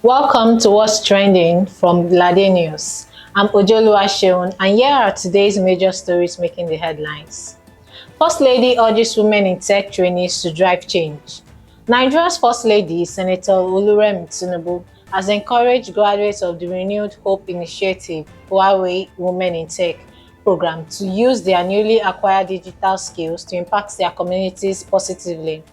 Welcome to What's Trending from LadeyNews. I'm Ojoluwaseun, and here are today's major stories making the headlines. First Lady urges women in tech trainees to drive change. Nigeria's First Lady, Senator Reuben Tinubu, has encouraged graduates of the Renewed Hope Initiative Huawei Women in Tech program to use their newly acquired digital skills to impact their communities positively.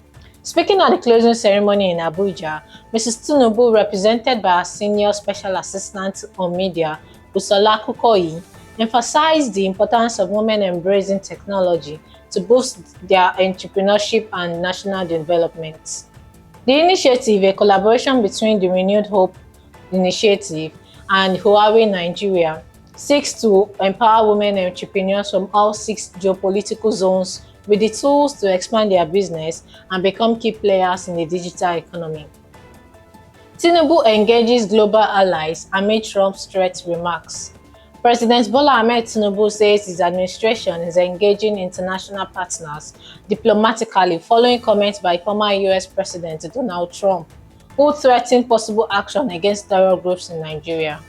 Speaking at the closing ceremony in Abuja, Mrs. Tinubu, represented by her senior special assistant on media, Busola Kukoyi, emphasized the importance of women embracing technology to boost their entrepreneurship and national development. The initiative, a collaboration between the Renewed Hope Initiative and Huawei Nigeria, seeks to empower women entrepreneurs from all 6 geopolitical zones with the tools to expand their business and become key players in the digital economy. Tinubu engages global allies amid Trump's threat remarks. President Bola Ahmed Tinubu says his administration is engaging international partners diplomatically following comments by former US President Donald Trump, who threatened possible action against terror groups in Nigeria.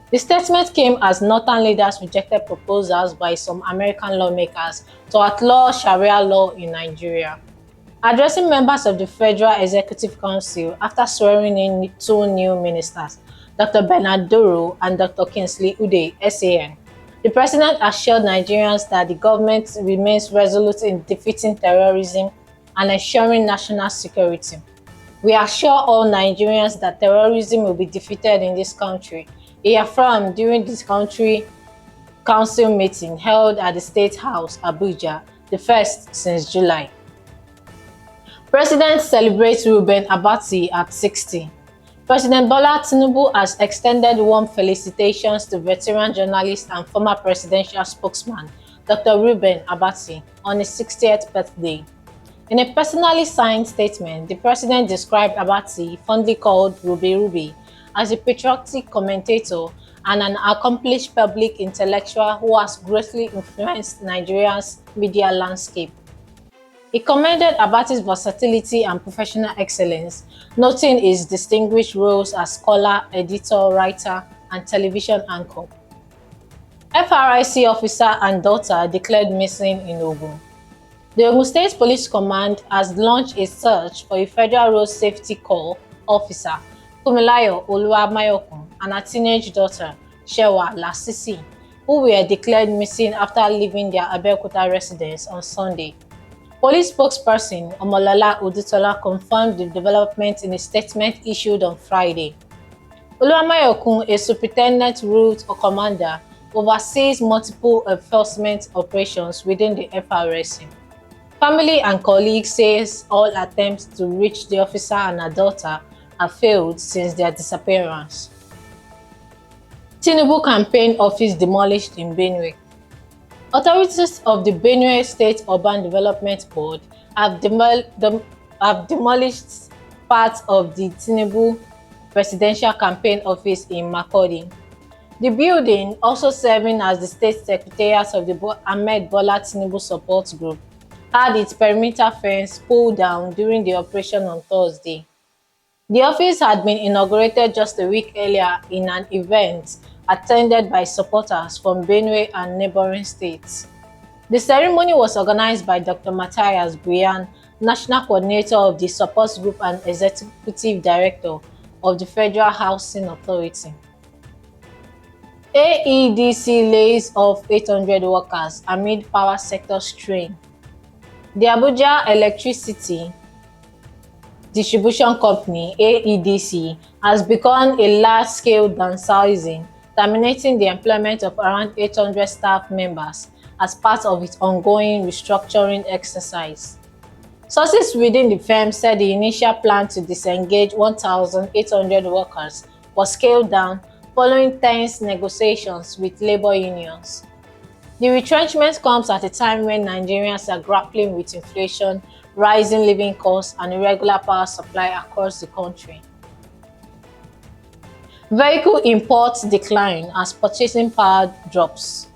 The statement came as northern leaders rejected proposals by some American lawmakers to outlaw Sharia law in Nigeria. Addressing members of the Federal Executive Council after swearing in 2 new ministers, Dr. Bernard Doro and Dr. Kingsley Ude, SAN, the president assured Nigerians that the government remains resolute in defeating terrorism and ensuring national security. We assure all Nigerians that terrorism will be defeated in this country, he affirmed during the country council meeting held at the State House, Abuja, the first since July. President celebrates Reuben Abati at 60. President Bola Tinubu has extended warm felicitations to veteran journalist and former presidential spokesman, Dr. Reuben Abati, on his 60th birthday. In a personally signed statement, the president described Abati, fondly called Ruby, as a patriotic commentator and an accomplished public intellectual who has greatly influenced Nigeria's media landscape. He commended Abati's versatility and professional excellence, noting his distinguished roles as scholar, editor, writer, and television anchor. FRIC officer and daughter declared missing in Ogun. The Ogun State Police Command has launched a search for a Federal Road Safety Corps officer, Funmilayo Oluwamayokun, and her teenage daughter, Shewa Lasisi, who were declared missing after leaving their Abeokuta residence on Sunday. Police spokesperson Omolola Odutola confirmed the development in a statement issued on Friday. Oluwamayokun, a superintendent route commander, oversees multiple enforcement operations within the FRSC. Family and colleagues says all attempts to reach the officer and her daughter have failed since their disappearance. Tinubu campaign office demolished in Benue. Authorities of the Benue State Urban Development Board have demolished parts of the Tinubu presidential campaign office in Makurdi. The building, also serving as the state secretariat of the Ahmed Bola Tinubu support group, had its perimeter fence pulled down during the operation on Thursday. The office had been inaugurated just a week earlier in an event attended by supporters from Benue and neighboring states. The ceremony was organized by Dr. Matthias Brian, National Coordinator of the Support Group and Executive Director of the Federal Housing Authority. AEDC lays off 800 workers amid power sector strain. The Abuja Electricity Distribution Company, AEDC, has begun a large-scale downsizing, terminating the employment of around 800 staff members as part of its ongoing restructuring exercise. Sources within the firm said the initial plan to disengage 1,800 workers was scaled down following tense negotiations with labor unions. The retrenchment comes at a time when Nigerians are grappling with inflation, rising living costs, and irregular power supply across the country. Vehicle imports decline as purchasing power drops.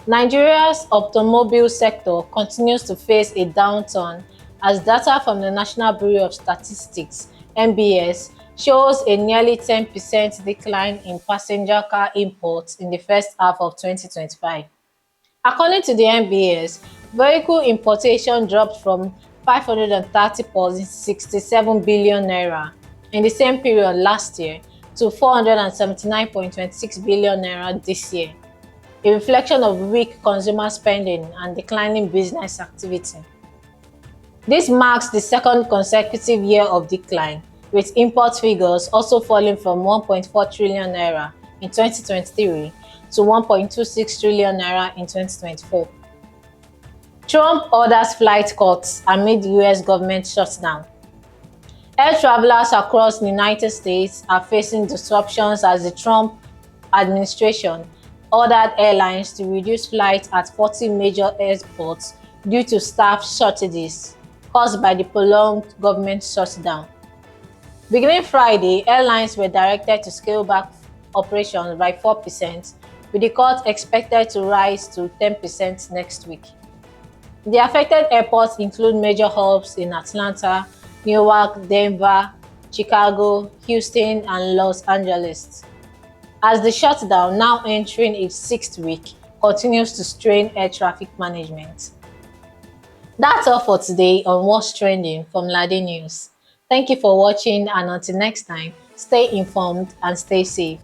Nigeria's automobile sector continues to face a downturn as data from the National Bureau of Statistics (NBS) shows a nearly 10% decline in passenger car imports in the first half of 2025. According to the NBS, vehicle importation dropped from 530.67 billion naira in the same period last year to 479.26 billion naira this year, a reflection of weak consumer spending and declining business activity. This marks the second consecutive year of decline, with import figures also falling from 1.4 trillion naira in 2023 to 1.26 trillion naira in 2024. Trump orders flight cuts amid US government shutdown. Air travelers across the United States are facing disruptions as the Trump administration ordered airlines to reduce flights at 40 major airports due to staff shortages caused by the prolonged government shutdown. Beginning Friday, airlines were directed to scale back operations by 4%, with the cut expected to rise to 10% next week. The affected airports include major hubs in Atlanta, Newark, Denver, Chicago, Houston, and Los Angeles, as the shutdown, now entering its sixth week, continues to strain air traffic management. That's all for today on What's Trending from LadeyNews. Thank you for watching, and until next time, stay informed and stay safe.